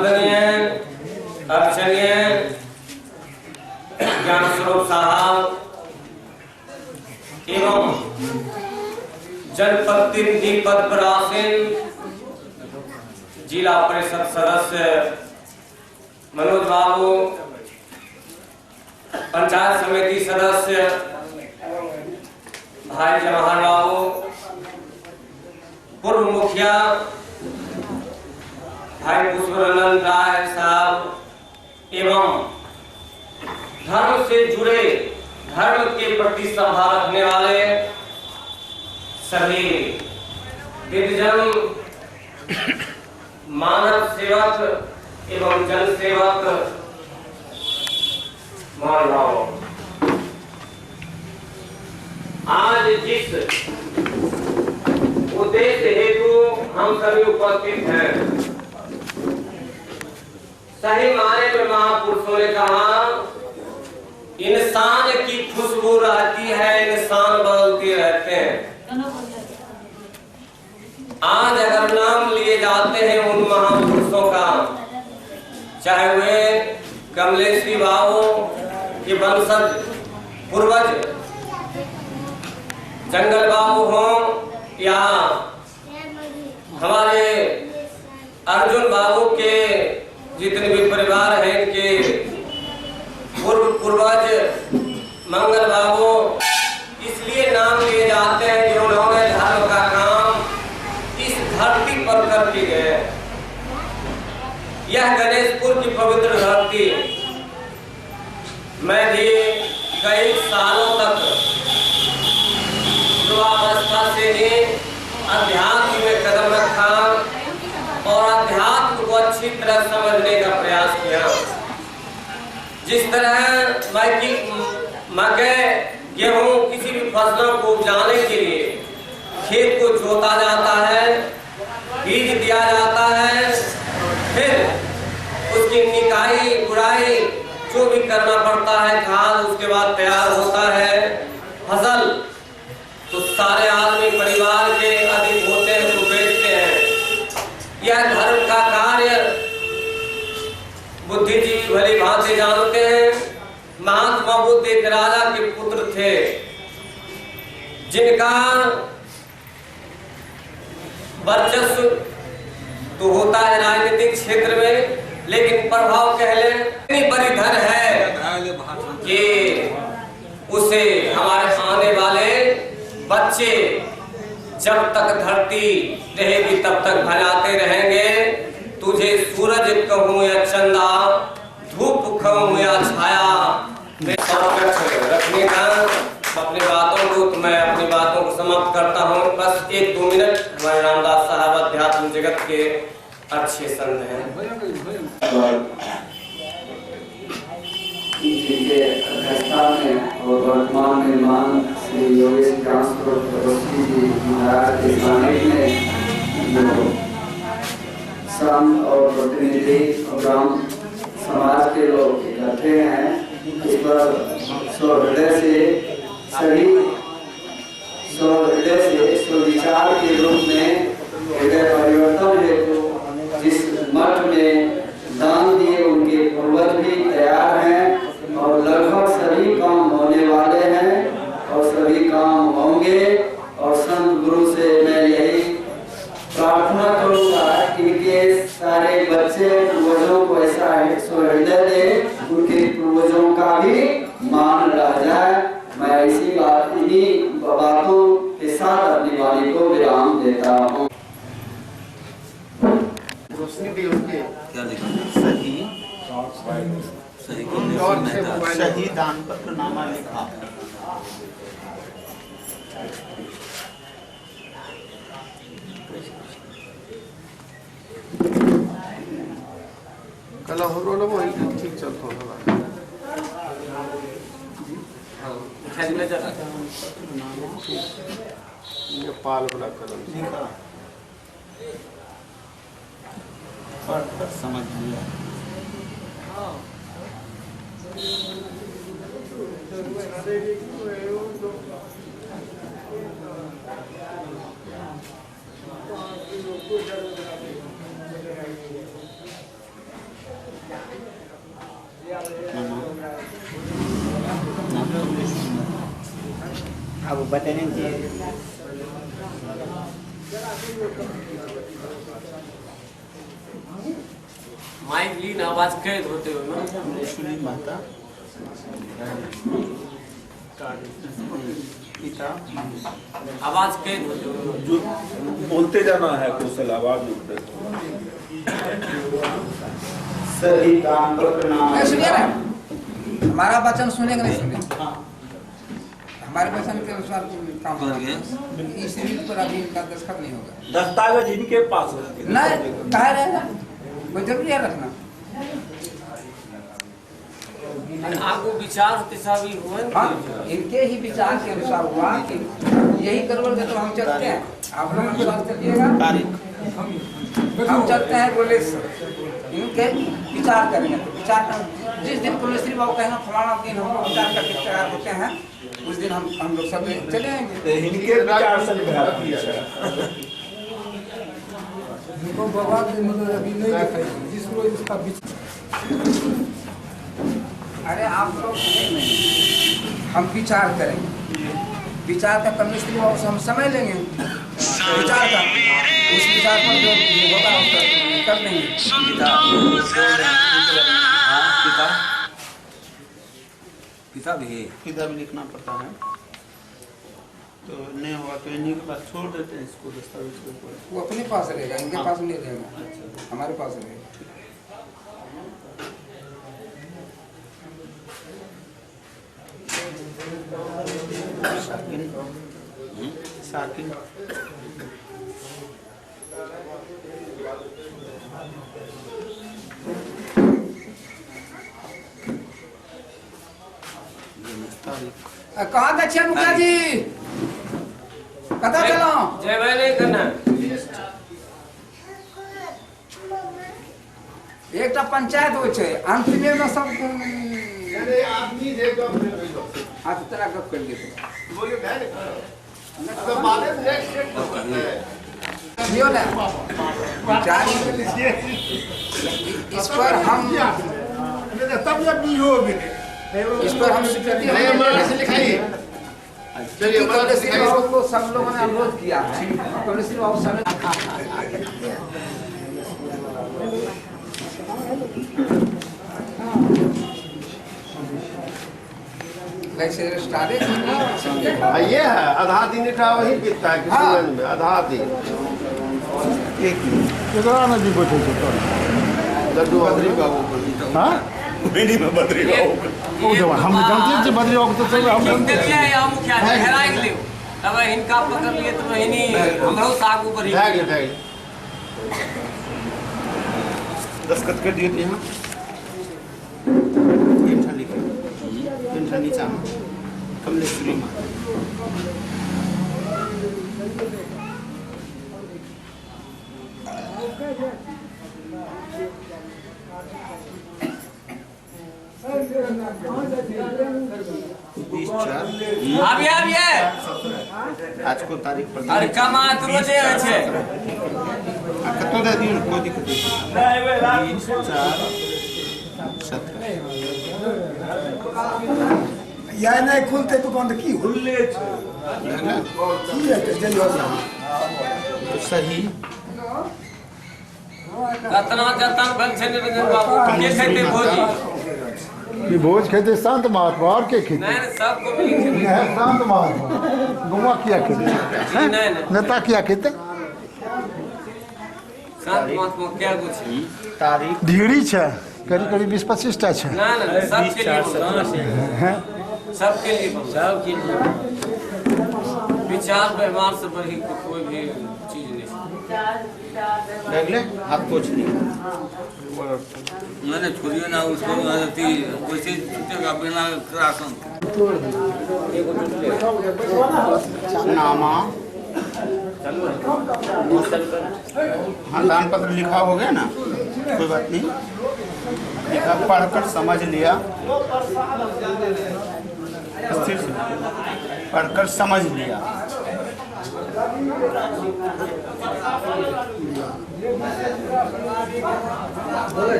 वंदनीय अर्चनीय ज्ञान स्वरूप साहब एवं जनप्रतिनिधि पद पर आसीन जिला परिषद सदस्य मनोज बाबू, पंचायत समिति सदस्य भाई जवाहर बाबू, पूर्व मुखिया भाई पुष्परनंद राय साहब एवं धर्म से जुड़े, धर्म के प्रति सद्भाव रखने वाले सभी दिग्गजन, मानव सेवक एवं जन सेवक महानुभावों, आज जिस उद्देश्य हेतु हम सभी उपस्थित हैं, सही माने में महापुरुषों ने कहा इंसान की खुशबू रहती है, इंसान बदलते रहते हैं। आज अगर नाम लिए जाते हैं उन महापुरुषों का, चाहे वे कमलेश्वरी बाबू के वंशज पूर्वज जंगल बाबू हों या हमारे अर्जुन बाबू के जितने भी परिवार हैं के पूर्वज मंगल बाबू, इसलिए नाम लिए जाते हैं कि उन्होंने धर्म का काम इस धरती पर करके गए। यह गणेशपुर की पवित्र धरती, मैं भी कई सालों तक युवावस्था से ही अध्यात्म में कदम रखा और अध्यात्म को अच्छी तरह समझने का प्रयास किया। जिस तरह मकई, गेहूं, किसी भी फसलों को उपजाने के लिए खेत को जोता जाता है, बीज दिया जाता है, फिर उसकी निकाई गुड़ाई जो भी करना पड़ता है, खाद, उसके बाद तैयार होता है फसल, तो सारे आदमी परिवार के अधिक होते हैं तो बेचते हैं। यह धर्म का कार्य बुद्धिजीवी भली भांति जानते हैं। महात्मा बुद्ध एक राजा के पुत्र थे जिनका वर्चस्व तो होता है राजनीतिक क्षेत्र में, लेकिन प्रभाव कह ले इतनी बड़ी धन है कि उसे हमारे आने वाले बच्चे जब तक धरती रहेगी तब तक भजाते रहेंगे। तुझे सूरज कहूँ या चंदा, धूप कहूँ या छाया, रखने का अपनी बातों को, तो मैं अपनी बातों को समाप्त करता हूँ। बस 1-2 मिनट। हमारे रामदास साहब अध्यात्म जगत के अच्छे संत हैं। जिनके अध्यक्षता में और वर्तमान मेहमान श्री योगेश ज्ञान स्वरूप जी महाराज के सानिध्य में जो संत और प्रतिनिधि और ग्राम समाज के लोग इकट्ठे हैं, इस पर स्वहृदय से सभी स्वहृदय से स्वविचार के रूप में हृदय परिवर्तन हेतु जिस मठ में दान दिए उनके पूर्वज भी तैयार हैं और लगभग सभी काम होने वाले हैं और सभी काम होंगे। और संत गुरु से मैं यही प्रार्थना करूंगा कि इनके सारे बच्चे पूर्वजों को ऐसा हृदय दे, उनके पूर्वजों का भी मान रह जाए। मैं इसी इन्हीं बातों के साथ अपनी वाणी को विराम देता हूँ। सही दान पत्र नामा लिखा। कला हो रहा वो ठीक चलता है ये पाल बड़ा कलम समझ लिया। अब बताने जी माइक ली ना आवाज कैद होते हुए ना कमलेश्वरी माता पिता आवाज कैद होते हुए जो बोलते जाना है कौशल आवाज उठते सही दान पत्र नाम सुनिए ना, हमारा वचन सुनेगा नहीं सुनेगा, हमारे वचन के अनुसार काम करेंगे। इस रीत पर अभी इनका दस्तखत नहीं होगा। दस्तावेज इनके पास होंगे। नहीं कहा रहेगा, कोई जरूरी है रखना। आपको विचार तिसावी हुए हाँ, इनके ही विचार के अनुसार हुआ कि यही गड़बड़ है तो हम चलते हैं, आप लोग अनुसार चलिएगा, हम चलते हैं बोले इनके विचार करेंगे। विचार कर जिस दिन पुण्यश्री बाबू कहेंगे फलाना दिन हम लोग विचार करके तैयार होते हैं, उस दिन हम लोग सब चले आएंगे। इनके विचार से भगवान मतलब अभी नहीं दिखाई जिसको इसका अरे आप लोग नहीं, हम विचार करेंगे, विचार का कमिश्नरी बाबू से हम समय लेंगे, विचार का उस विचार पर जो होगा कर लेंगे। पिता भी लिखना पड़ता है, तो नहीं होगा तो इन्हीं के पास छोड़ देते हैं इसको दस्तावेज को। वो अपने पास रहेगा, इनके पास नहीं रहेगा, हमारे पास रहेगा। साकिन कहाँ दक्षिण मुखिया जी कथा चलो जय भाई नहीं करना एक पंचायत हो छे अंतिम में सब हाथ तरह गप कर लिए यो ना इस पर हम इस पर हम स्वीकृति को सब लोगों ने अनुरोध किया कमिश्नरी बाबू सब ये है आधा दिन का वही बीतता है किसी में आधा दिन एक नदी बैठे लड्डू बद्री बाबू मेरी में बदरी ये हम जानते हैं बद्री बाबू तो चल हम जानते हैं यहाँ मुखिया जी हेराई के लिए तब इनका पकड़ लिए तो इन्हीं हमरो साग ऊपर ही दस्खत कर दिए थे यहाँ नीचा कमलेश्वरी माँ अभी आज को तारीख पर अरे कमा तो रोजे है कतो दे दी कोई दिक्कत नहीं 20, 4, 17 या नहीं खुलते दुकान तो की खुले तो सही रत्ना जतन बन से निरंजन बाबू के कहते भोजी ये भोज खेते शांत महात्मा और के खेते नहीं सबको मिली शांत महात्मा गुमा किया खेते नहीं नेता किया खेते संत महात्मा क्या कुछ तारीख ढीड़ी छे करीब करीब 20-25 टा छे ना सबके लिए सबके लिए विचार व्यवहार से बढ़ी कोई भी चीज नहीं लगले हाथ पोछ ली मैंने छोड़िए ना उसको वैसे छूटेगा बिना राशन नामा हाँ दान पत्र लिखा हो गया ना कोई बात नहीं लिखा पढ़कर समझ लिया स्थिर से पढ़कर समझ लिया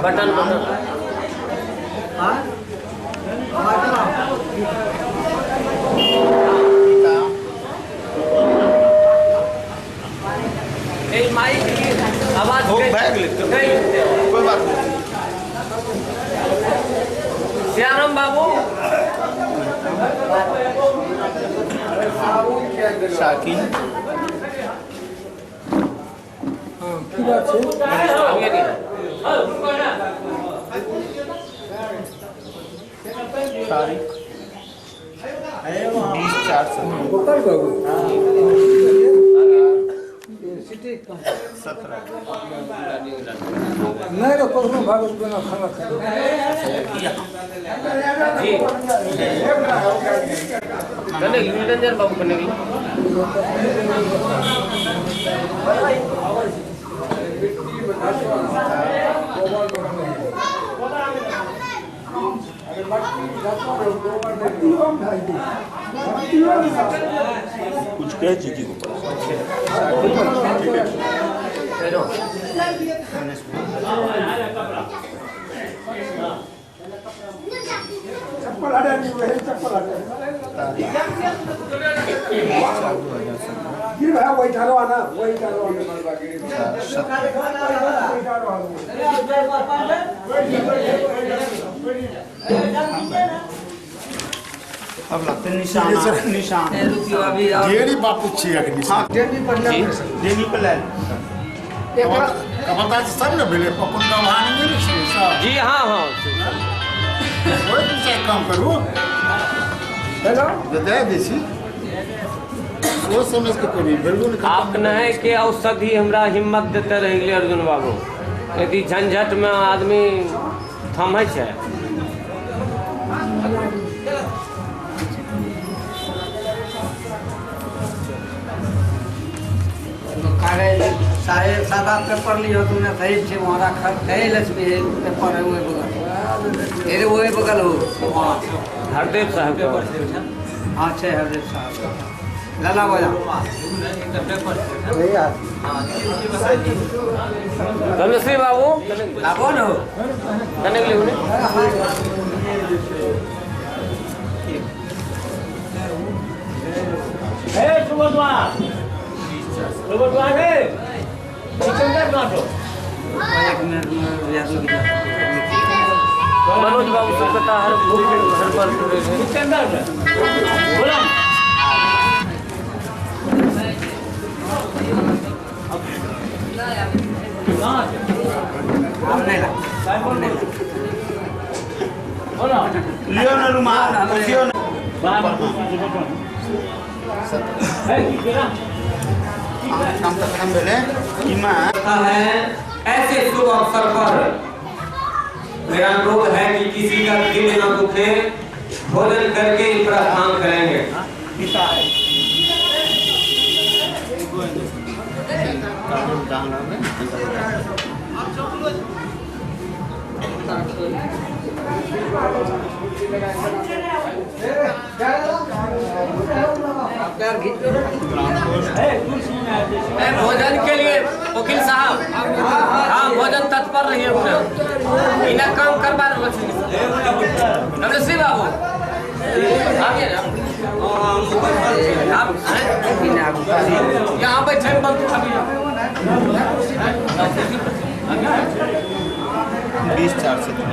बटन एक माइक की आवाज वो बैग लेते नहीं लेते हो। कोई बात नहीं। श्याम बाबू शाकिन आगे नहीं है। तारीख 20/4/17 नहीं तो कसम भागवत बना खाना खाओ जी कने निरंजन बाबू कने कुछ कह जी को चप्पल हटा नहीं हुए चप्पल हटा गिर भाई वही ठालो आना वही ठालो आना अब लगते निशान निशान जेडी बापू छिया के निशान देवी पर ले कमलदास सब ने भेले पकुन दवानी नहीं छी सब जी हाँ हाँ कोई दूसरा काम करू हेलो दे देसी वो समझ के करी भेलू ने आप नहीं के औषधि हमरा हिम्मत देते रहिए अर्जुन बाबू यदि झंझट में आदमी थमै छै साढ़े 7-8 पेपर लियो तुमने सही छे वहाँ रखा कहे लक्ष्मी पेपर है वही बगल तेरे वही बगल हो हरदेव साहब का हाँ छे हरदेव साहब लाला बोला रमेशी बाबू कौन हो कने के लिए उन्हें मनोज बाबू सब पता हर बार लियो ना रुमाल लियो ना हम बोले ईमा है ऐसे शुभ अवसर पर मेरा अनुरोध है कि किसी का दिल न दुखे भोजन करके ही प्रस्थान करेंगे पिता है भोजन के लिए वकील साहब हाँ भोजन तत्पर रहिए इन्हें काम करवा रमेशी बाबू आगे आप यहाँ बैठे बंद 20/4/17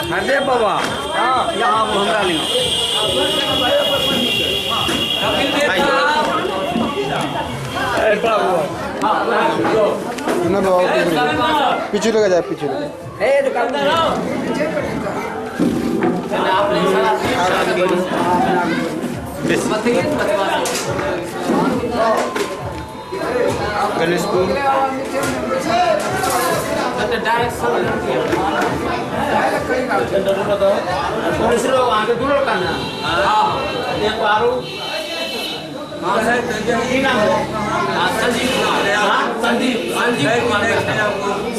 हरदे बाबा यहाँ हमरा लियो पीछे लगा जाए पीछे गणेशपुर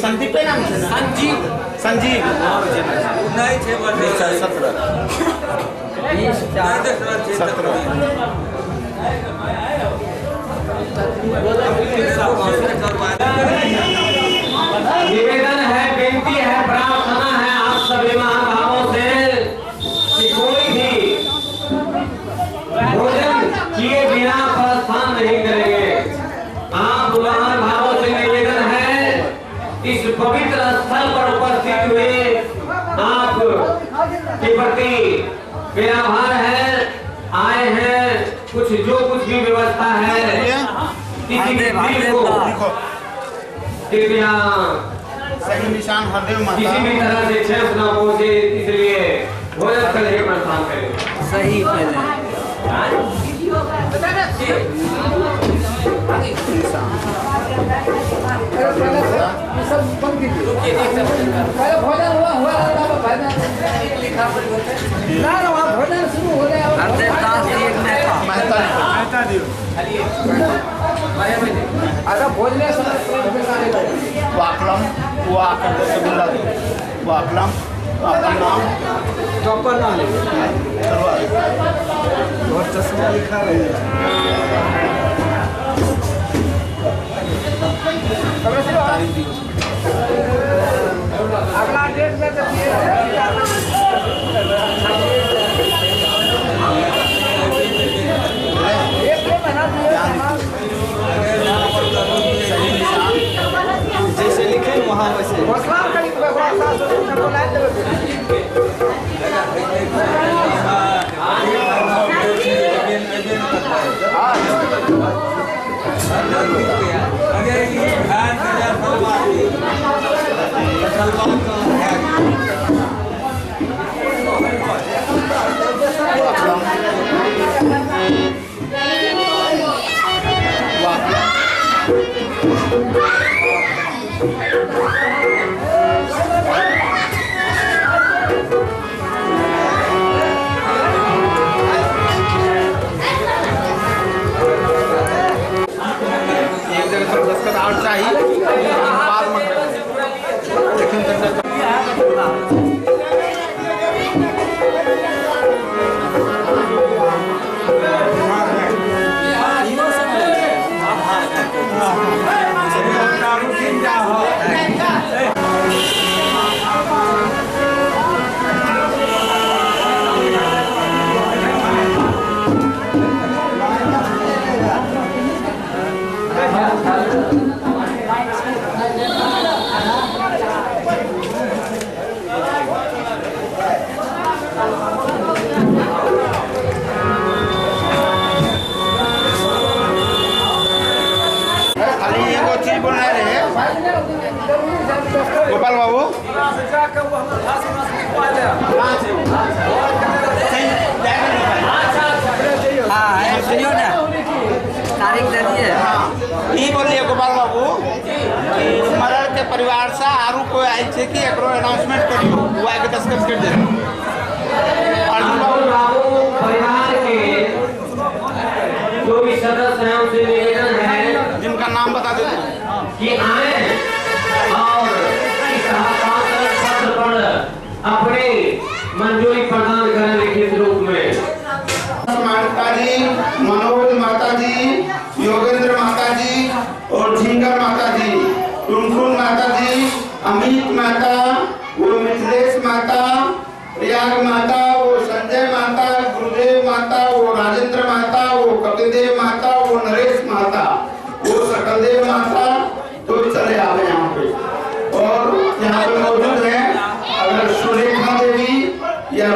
संदीप पे नाम संजीव नहीं 6 वर्ष 17 निवेदन है, बेनती है, प्रार्थना है आप सभी महाभावों से कि कोई भी भोजन किए बिना प्रस्थान नहीं करेंगे। आप महाभावों से निवेदन है, इस पवित्र स्थल पर उपस्थित हुए आप के प्रति मेरा आभार है। आए हैं, कुछ जो कुछ भी व्यवस्था है किसी भी भीड़ को कृपया सही निशान हरदेव किसी माता भी तरह से ठेस न पहुंचे, इसलिए भोजन स्थल ही प्रस्थान करें। सही पहले भोजन हुआ भोजन शुरू हो गया। अगर भोजन वाकलम वो आकर रसगुल्ला दो वाकलम आपका नाम प्रॉपर नाम करवा और चश्मा लिखा रहे अगला डेट में तो जैसे लिखे वहाँ वैसे गोपाल बाबू सुनियो ना तारीख दे दिए। ई बोलिए गोपाल बाबू कि मरण के परिवार से आरू कोई आई छे कि एकरो अनाउंसमेंट करियो वो आके दस्तखत कर दे। परिवार के जो भी सदस्य हैं उनसे निवेदन है जिनका नाम बता दो कि आए और इस हस्ताक्षर पत्र पर अपनी मंजूरी प्रदान करें लिखित रूप में। माता जी, मनोज माता जी, योगेंद्र माता जी और झिंगर माता जी, टुनटुन माता जी, अमित माता, वो मिथिलेश माता, प्रयाग माता, वो संजय माता, गुरुदेव माता, वो राजेंद्र माता, वो कपिलदेव माता, वो नरेश माता, वो सकलदेव माता, तो चले आवे यहाँ पे। और यहाँ पे मौजूद है अगर सुलेखा देवी या